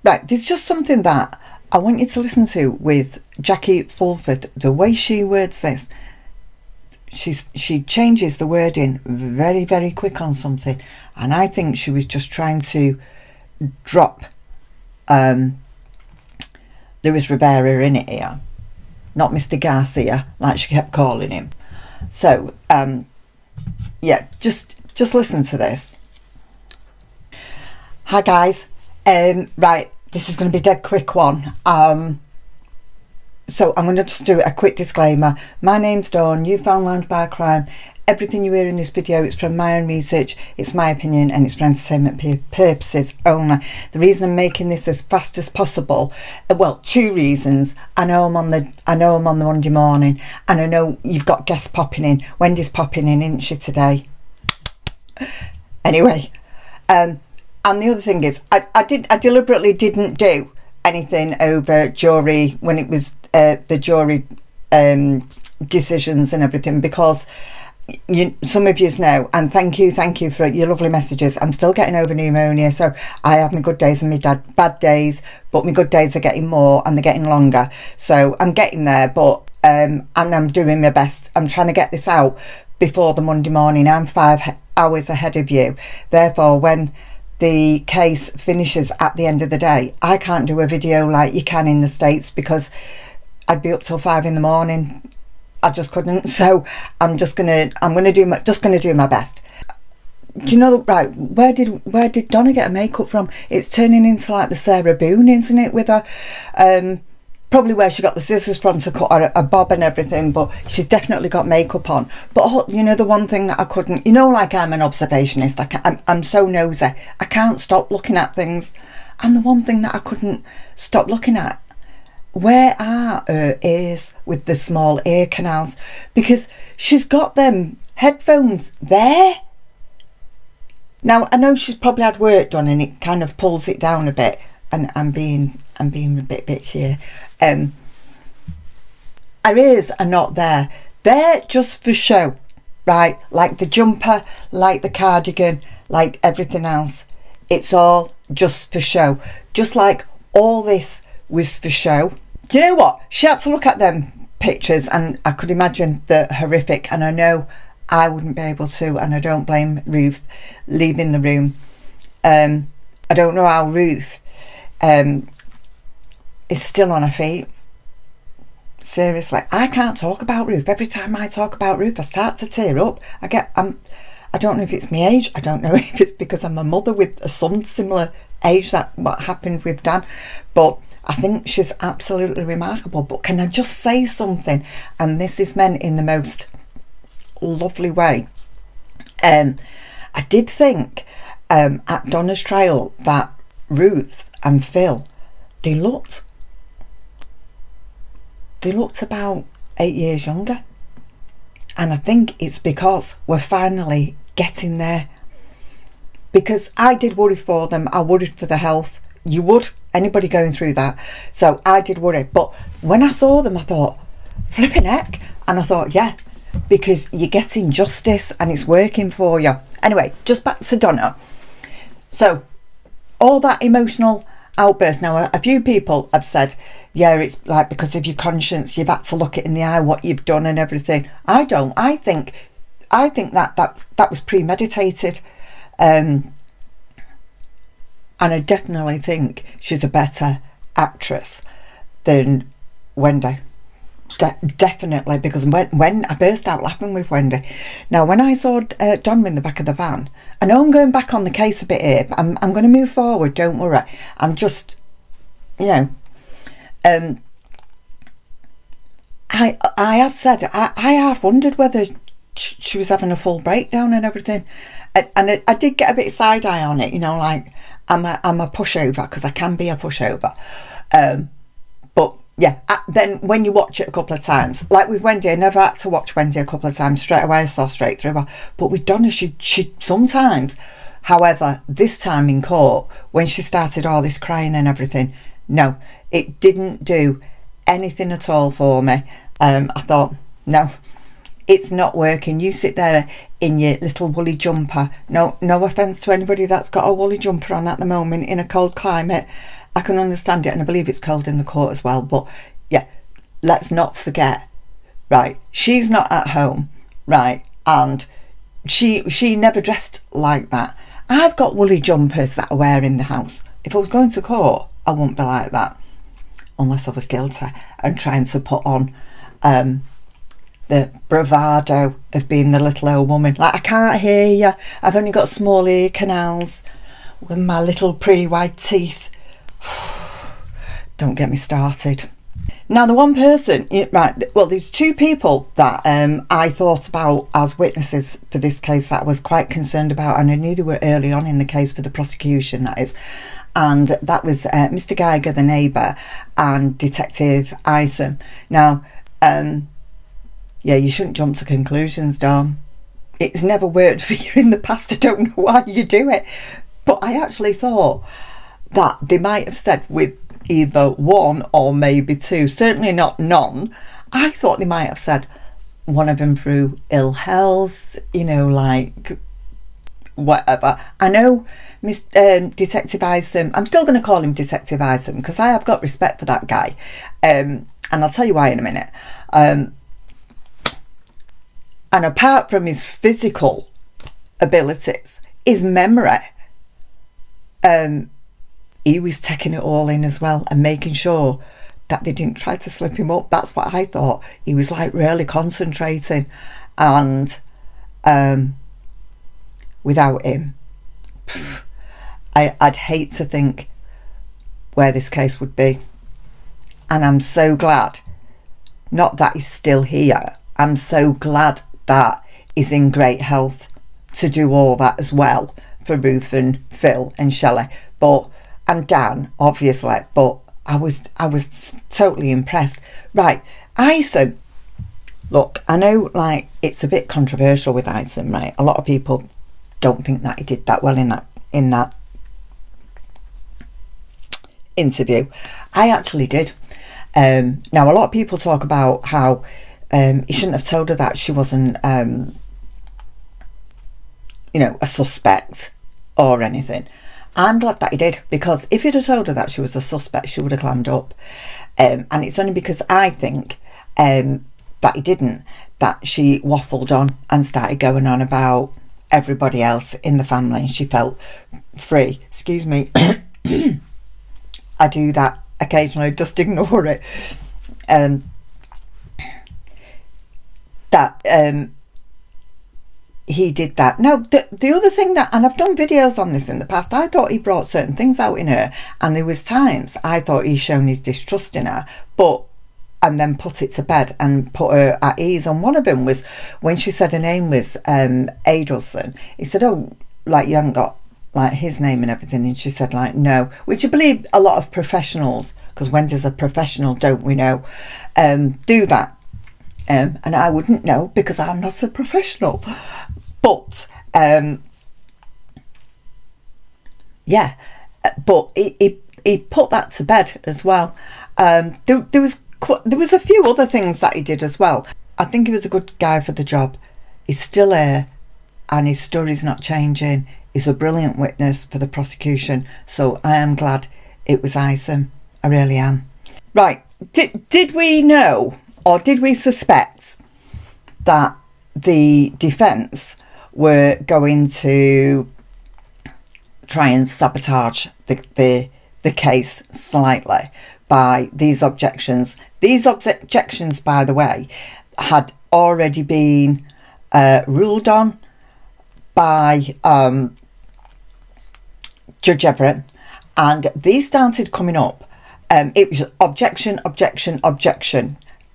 Right, there's just something that I want you to listen to with Jackie Fullford. The way she words this, she changes the wording very, very quick on something, and I think she was just trying to drop Luis Rivera in it here, not Mr. Garcia like she kept calling him. So yeah, just listen to this. Hi guys. Right, this is going to be a dead quick one. So I'm going to just do a quick disclaimer. My name's Dawn. You found Lounge Bar Crime. Everything you hear in this video is from my own research. It's my opinion and it's for entertainment purposes only. The reason I'm making this as fast as possible, well, two reasons. I know I'm on the Monday morning, and I know you've got guests popping in. Wendy's popping in, isn't she, today? Anyway, and the other thing is, I deliberately didn't do anything over jury when it was the jury decisions and everything, because some of you know, and thank you for your lovely messages. I'm still getting over pneumonia, so I have my good days and my bad days, but my good days are getting more and they're getting longer. So I'm getting there, but and I'm doing my best. I'm trying to get this out before the Monday morning. I'm 5 hours ahead of you. Therefore, when the case finishes at the end of the day, I can't do a video like you can in the States, because I'd be up till 5 in the morning. I just couldn't. So I'm gonna do my best. Do you know, right, where did Donna get her makeup from? It's turning into like the Sarah Boone, isn't it, with her probably where she got the scissors from to cut her a bob and everything, but she's definitely got makeup on. But you know, the one thing that I couldn't, you know, like I'm an observationist, I'm so nosy, I can't stop looking at things, and the one thing that I couldn't stop looking at, where are her ears with the small ear canals? Because she's got them headphones there. Now I know she's probably had work done and it kind of pulls it down a bit, and I'm being a bit bitchy here. Her ears are not there. They're just for show, right? Like the jumper, like the cardigan, like everything else. It's all just for show. Just like all this was for show. Do you know what? She had to look at them pictures, and I could imagine they're horrific, and I know I wouldn't be able to, and I don't blame Ruth leaving the room. I don't know how Ruth is still on her feet. Seriously, I can't talk about Ruth. Every time I talk about Ruth, I start to tear up. I don't know if it's my age. I don't know if it's because I'm a mother with a son similar age, that what happened with Dan, but I think she's absolutely remarkable. But can I just say something? And this is meant in the most lovely way. I did think at Donna's trial that Ruth and Phil, they looked about 8 years younger, and I think it's because we're finally getting there. Because I did worry for them. I worried for their health. You would, anybody going through that. So I did worry. But when I saw them, I thought, flipping heck. And I thought, yeah, because you're getting justice and it's working for you. Anyway, just back to Donna. So all that emotional outburst. Now, a few people have said, yeah, it's like because of your conscience, you've had to look it in the eye what you've done and everything. I don't. I think that was premeditated. And I definitely think she's a better actress than Wendi. Definitely, because when I burst out laughing with Wendi. Now, when I saw Donna in the back of the van, I know I'm going back on the case a bit here, but I'm going to move forward, don't worry. I'm just, you know, I have said, I have wondered whether she was having a full breakdown and everything. And I did get a bit side eye on it, you know, like I'm a pushover, because I can be a pushover. But yeah, then when you watch it a couple of times, like with Wendi, I never had to watch Wendi a couple of times straight away. I saw straight through her. But with Donna, she sometimes, however, this time in court, when she started all this crying and everything, no, it didn't do anything at all for me. I thought, no, it's not working. You sit there in your little woolly jumper. No offence to anybody that's got a woolly jumper on at the moment in a cold climate. I can understand it, and I believe it's cold in the court as well. But yeah, let's not forget, right? She's not at home, right? And she never dressed like that. I've got woolly jumpers that I wear in the house. If I was going to court, I wouldn't be like that, unless I was guilty and trying to put on the bravado of being the little old woman. Like, I can't hear you. I've only got small ear canals with my little pretty white teeth. Don't get me started. Now, the one person, right, well, there's two people that I thought about as witnesses for this case that I was quite concerned about, and I knew they were early on in the case for the prosecution, that is. And that was Mr. Geiger, the neighbour, and Detective Isom. Now, yeah, you shouldn't jump to conclusions, Dom. It's never worked for you in the past. I don't know why you do it. But I actually thought that they might have said with either one or maybe two, certainly not none. I thought they might have said one of them through ill health, like whatever. I know Detective Isom, I'm still going to call him Detective Isom because I have got respect for that guy. And I'll tell you why in a minute. And apart from his physical abilities, his memory, he was taking it all in as well and making sure that they didn't try to slip him up. That's what I thought. He was like really concentrating, and without him, I'd hate to think where this case would be. And I'm so glad, not that he's still here, I'm so glad that he's in great health to do all that as well for Ruth and Phil and Shelley, and Dan, obviously. But I was totally impressed. Right, Isom. Look, I know, like, it's a bit controversial with Isom, right? A lot of people don't think that he did that well in that interview. I actually did. Now, a lot of people talk about how he shouldn't have told her that she wasn't, a suspect or anything. I'm glad that he did, because if he'd have told her that she was a suspect, she would have clammed up. And it's only because I think that he didn't, that she waffled on and started going on about everybody else in the family. She felt free. Excuse me. I do that occasionally, just ignore it. He did that. Now, the other thing that, and I've done videos on this in the past, I thought he brought certain things out in her, and there was times I thought he's shown his distrust in her, and then put it to bed and put her at ease. And one of them was when she said her name was Adelson. He said, "Oh, like, you haven't got like his name and everything?" And she said, like, "No," which I believe a lot of professionals, because Wendy's a professional, don't we know, do that. And I wouldn't know because I'm not a professional. But yeah, but he put that to bed as well. There was a few other things that he did as well. I think he was a good guy for the job. He's still here, and his story's not changing. He's a brilliant witness for the prosecution. So I am glad it was Isom. I really am. Right, did we know, or did we suspect that the defence were going to try and sabotage the case slightly by these objections? These objections, by the way, had already been ruled on by Judge Everett, and these started coming up. It was objection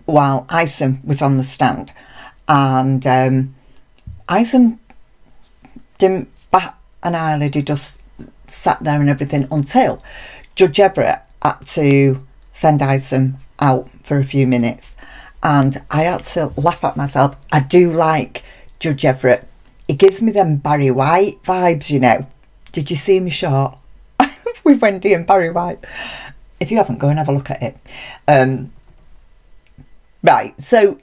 while Isom was on the stand, and Isom didn't bat an eyelid. He just sat there and everything until Judge Everett had to send Isom out for a few minutes, and I had to laugh at myself. I do like Judge Everett. He gives me them Barry White vibes, Did you see me short with Wendi and Barry White? If you haven't, go and have a look at it. Right, so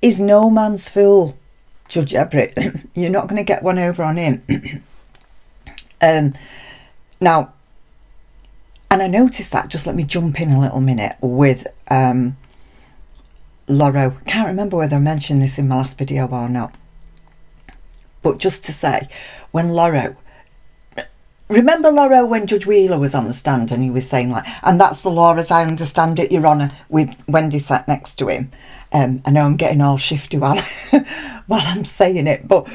he's no man's fool, Judge Everett. You're not going to get one over on him. Now, And I noticed that, just let me jump in a little minute, with Lauro. Can't remember whether I mentioned this in my last video or not. But just to say, when Lauro... Remember Lauro when Judge Wheeler was on the stand and he was saying like, and that's the law as I understand it, Your Honour, with Wendi sat next to him. I know I'm getting all shifty while I'm saying it, but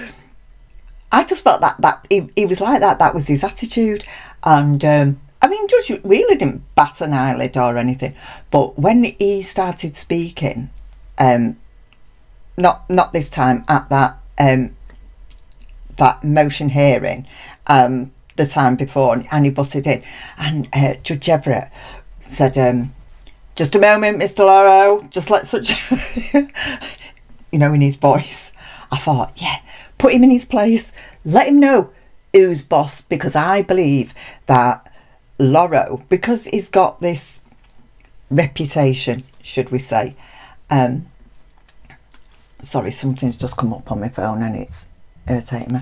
I just felt that he was like that. That was his attitude. And I mean, Judge Wheeler didn't bat an eyelid or anything, but when he started speaking, not this time, at that motion hearing, the time before, and he butted in, and Judge Everett said, just a moment, Mr. Lauro, just let such in his voice. I thought, yeah, put him in his place, let him know who's boss, because I believe that Lauro, because he's got this reputation, should we say, sorry, something's just come up on my phone and it's irritating me.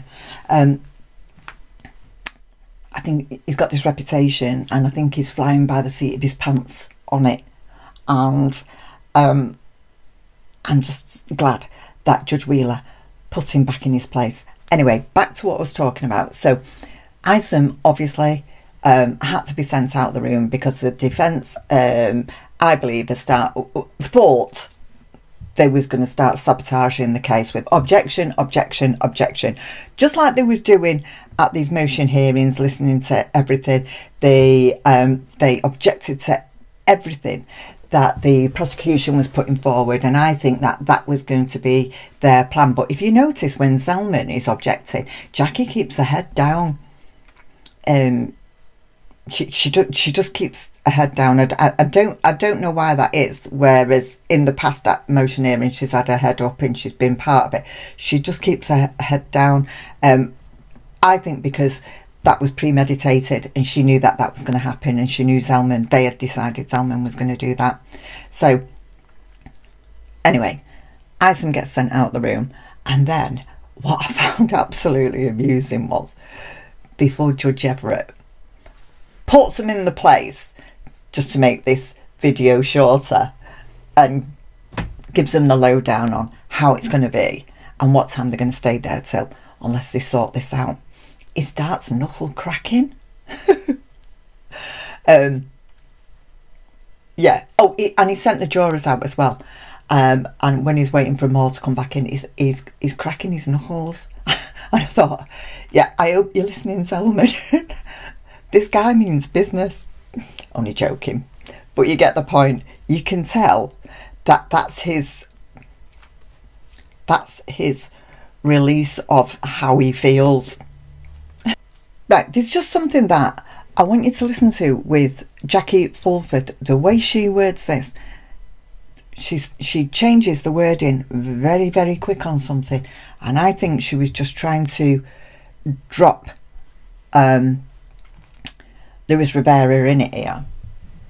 I think he's got this reputation, and I think he's flying by the seat of his pants on it. And I'm just glad that Judge Wheeler put him back in his place. Anyway, back to what I was talking about. So Isom obviously had to be sent out of the room because the defence, I believe, thought they was going to start sabotaging the case with objection, just like they was doing at these motion hearings, listening to everything. They objected to everything that the prosecution was putting forward, and I think that was going to be their plan. But if you notice, when Zelman is objecting, Jackie keeps her head down. She just keeps her head down. I don't know why that is. Whereas in the past at motion hearing, she's had her head up and she's been part of it. She just keeps her head down. I think because that was premeditated, and she knew that was going to happen, and she knew they had decided Zelman was going to do that. So anyway, Isom gets sent out the room, and then what I found absolutely amusing was, before Judge Everett puts them in the place, just to make this video shorter, and gives them the lowdown on how it's going to be and what time they're going to stay there till, unless they sort this out. He starts knuckle cracking. Yeah. Oh, and he sent the jurors out as well. And when he's waiting for them all to come back in, he's cracking his knuckles. And I thought, yeah, I hope you're listening, Zelman. This guy means business. Only joking. But you get the point. You can tell that that's his release of how he feels. Right, there's just something that I want you to listen to with Jackie Fullford. The way she words this, she changes the wording very, very quick on something, and I think she was just trying to drop Luis Rivera in it here,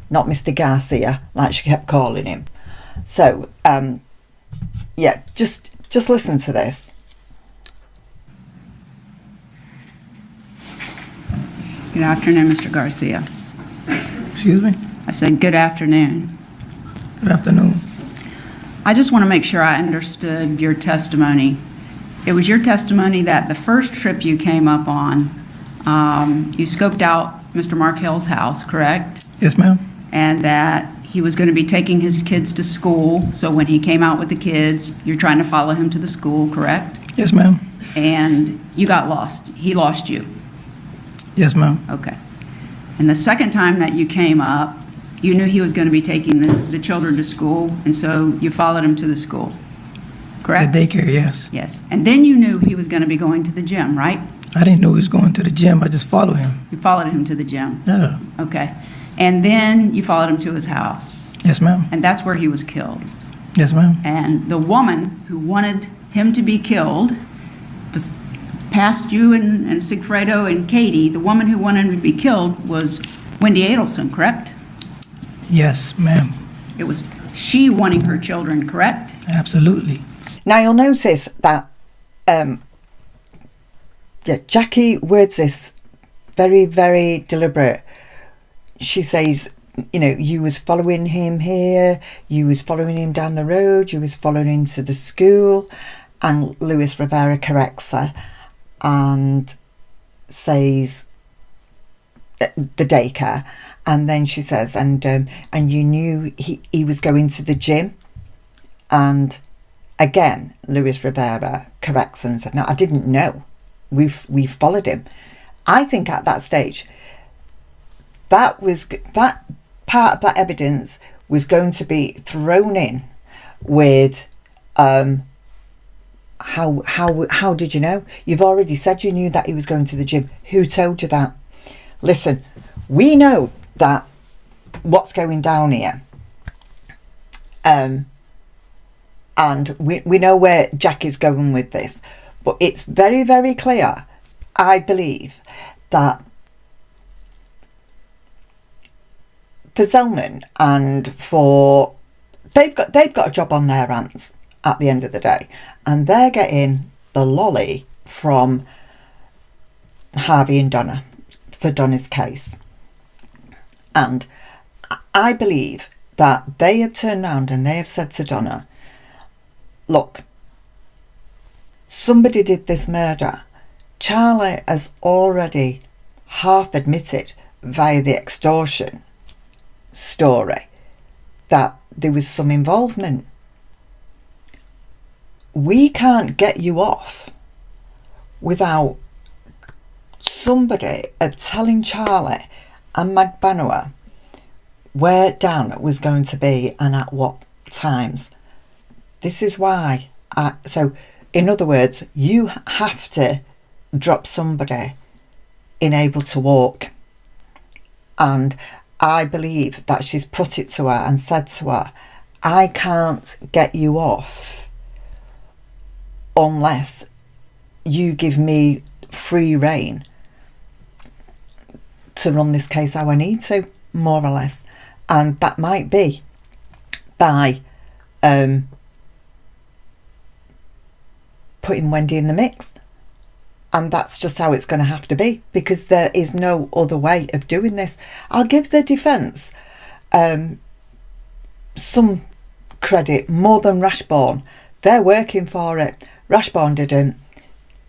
not Mr. Garcia like she kept calling him. So yeah, just listen to this. Good afternoon, Mr. Garcia. Excuse me? I said good afternoon. Good afternoon. I just want to make sure I understood your testimony. It was your testimony that the first trip you came up on, you scoped out Mr. Markell's house, correct? Yes, ma'am. And that he was going to be taking his kids to school, so when he came out with the kids, you're trying to follow him to the school, correct? Yes, ma'am. And you got lost. He lost you. Yes, ma'am. Okay. And the second time that you came up, you knew he was going to be taking the children to school, and so you followed him to the school, correct? The daycare, yes. Yes. And then you knew he was going to be going to the gym, right? I didn't know he was going to the gym. I just followed him. You followed him to the gym? Yeah. Okay. And then you followed him to his house. Yes, ma'am. And that's where he was killed. Yes, ma'am. And the woman who wanted him to be killed, past you and Sigfredo and Katie, the woman who wanted him to be killed was Wendi Adelson, correct? Yes, ma'am. It was she wanting her children, correct? Absolutely. Now you'll notice that Jackie words this very, very deliberate. she says, you know, you was following him here, you was following him down the road, you was following him to the school. And Luis Rivera corrects her and says the daycare. And then she says, and you knew he was going to the gym. And again, Luis Rivera corrects her and said, no, I didn't know. We followed him. I think at that stage, that part of that evidence was going to be thrown in with how did you know? You've already said you knew that he was going to the gym. Who told you that? Listen, we know that what's going down here. And we know where Jackie's going with this. But it's very, very clear, I believe, that for Zelman and for they've got a job on their hands at the end of the day, and they're getting the lolly from Harvey and Donna for Donna's case. And I believe that they have turned around and they have said to Donna, look, somebody did this murder. Charlie has already half admitted via the extortion story that there was some involvement. We can't get you off without somebody telling Charlie and Magbanua where Dan was going to be and at what times. This is why. So, in other words, you have to drop somebody in able to walk. And I believe that she's put it to her and said to her, I can't get you off unless you give me free rein to run this case how I need to, more or less. And that might be by putting Wendi in the mix. And that's just how it's going to have to be, because there is no other way of doing this. I'll give the defence some credit, more than Rashborn. They're working for it. Rashborn didn't.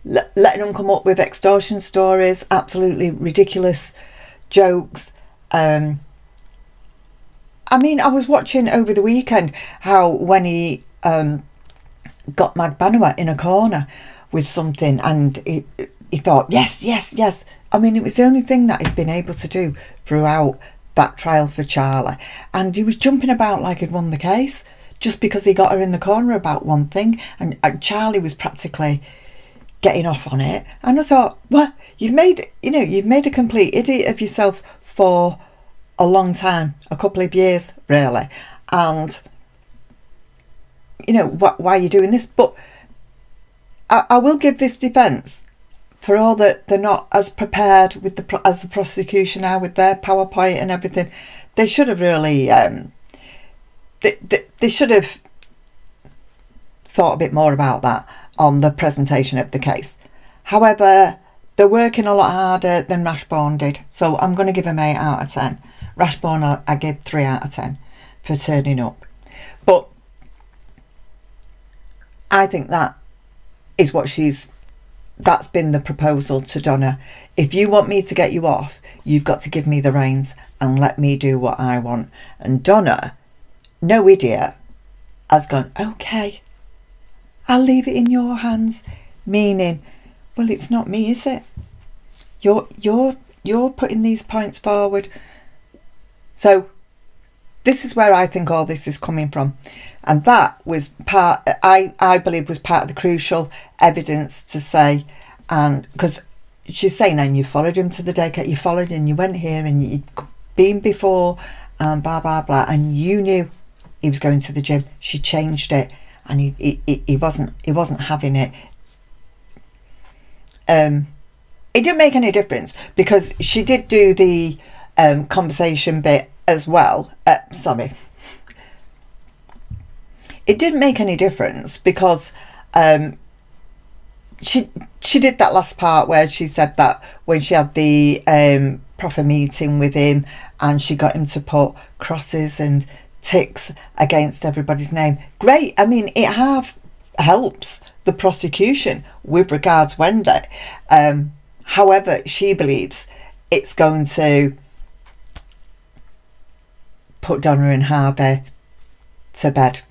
Letting them come up with extortion stories, absolutely ridiculous jokes. I mean, I was watching over the weekend how when he got Magbanua in a corner with something, and he thought, yes. I mean, it was the only thing that he'd been able to do throughout that trial for Charlie. And he was jumping about like he'd won the case just because he got her in the corner about one thing. And Charlie was practically getting off on it. And I thought, well, you've made a complete idiot of yourself for a long time, a couple of years, really. And, you know, why are you doing this? But I will give this defence, for all that they're not as prepared with as the prosecution are with their PowerPoint and everything. They should have really, they should have thought a bit more about that on the presentation of the case. However, they're working a lot harder than Rashborn did. So I'm going to give him 8 out of 10. Rashborn, I give 3 out of 10 for turning up. But I think that is what that's been the proposal to Donna. If you want me to get you off, you've got to give me the reins and let me do what I want. And Donna, no idiot, has gone, okay, I'll leave it in your hands. Meaning, well, it's not me, is it? You're putting these points forward. So this is where I think all this is coming from. And that was I believe was part of the crucial evidence to say, and because she's saying, and you followed him to the daycare, you followed him, you went here and you'd been before, and blah, blah, blah, and you knew he was going to the gym. She changed it, and he wasn't having it. It didn't make any difference, because she did do the conversation bit as well. It didn't make any difference because she did that last part where she said that when she had the proper meeting with him, and she got him to put crosses and ticks against everybody's name. Great. I mean, it helps the prosecution with regards Wendi. However, she believes it's going to put Donna and Harvey to bed,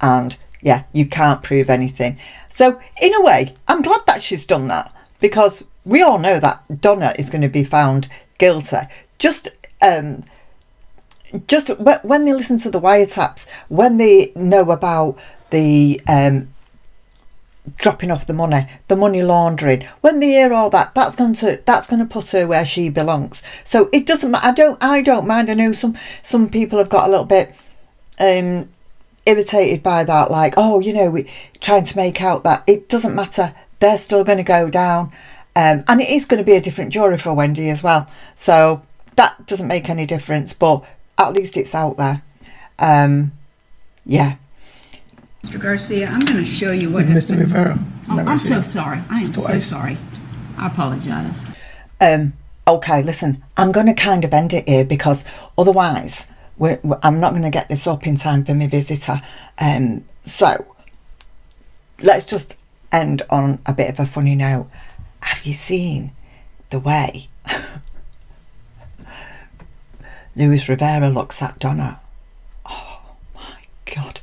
and yeah, you can't prove anything. So in a way, I'm glad that she's done that, because we all know that Donna is going to be found guilty. Just when they listen to the wiretaps, when they know about the dropping off the money laundering, when they hear all that, that's going to put her where she belongs. So it doesn't matter. I don't mind. I know some people have got a little bit irritated by that, like, oh, you know, we trying to make out that it doesn't matter. They're still going to go down, and it is going to be a different jury for Wendi as well. So that doesn't make any difference, but at least it's out there. Yeah. Mr. Garcia, I'm going to show you what Mr. Rivera. I'm so sorry. I am so sorry. I apologize. Okay, listen, I'm going to kind of end it here, because otherwise I'm not going to get this up in time for my visitor. So let's just end on a bit of a funny note. Have you seen the way Luis Rivera looks at Donna? Oh my God.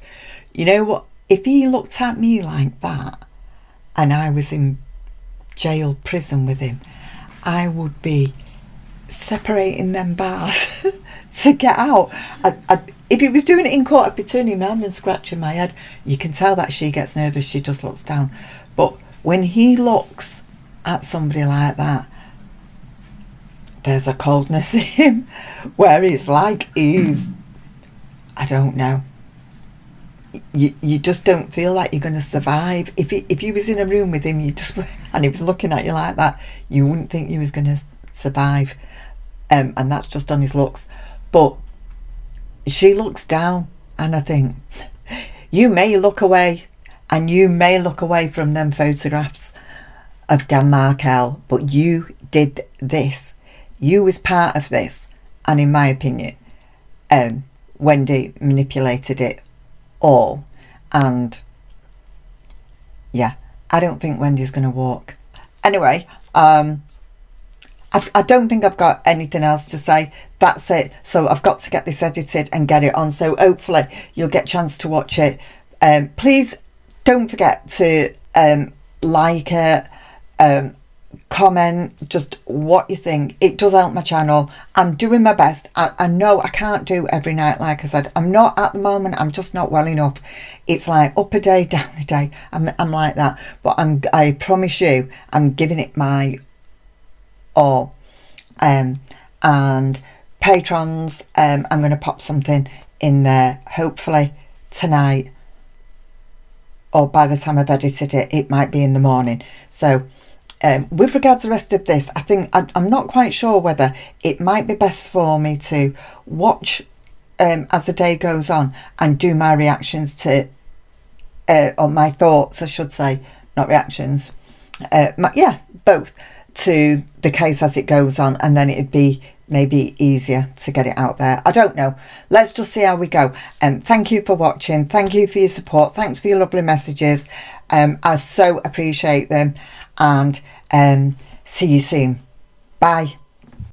You know what? If he looked at me like that and I was in jail, prison with him, I would be separating them bars to get out. If he was doing it in court, I'd be turning around and scratching my head. You can tell that she gets nervous. She just looks down. But when he looks at somebody like that, there's a coldness in him where it's like I don't know. You just don't feel like you're going to survive. If you was in a room with him, and he was looking at you like that, you wouldn't think you was going to survive. And that's just on his looks. But she looks down, and I think you may look away, and you may look away from them photographs of Dan Markel, but you did this. You was part of this, and in my opinion, Wendi manipulated it all. And yeah, I don't think Wendi's going to walk. Anyway, I don't think I've got anything else to say. That's it. So I've got to get this edited and get it on. So hopefully you'll get a chance to watch it. Please don't forget to like it, comment just what you think. It does help my channel. I'm doing my best. I know I can't do every night, like I said. I'm not at the moment. I'm just not well enough. It's like up a day, down a day. I'm like that. But I promise you, I'm giving it my all. And patrons, I'm going to pop something in there hopefully tonight, or by the time I've edited it, it might be in the morning. So with regards to the rest of this, I think I'm not quite sure whether it might be best for me to watch as the day goes on and do my reactions to, or my thoughts, I should say, not reactions. Both to the case as it goes on, and then it'd be maybe easier to get it out there. I don't know. Let's just see how we go. Thank you for watching. Thank you for your support. Thanks for your lovely messages. I so appreciate them, and see you soon. Bye.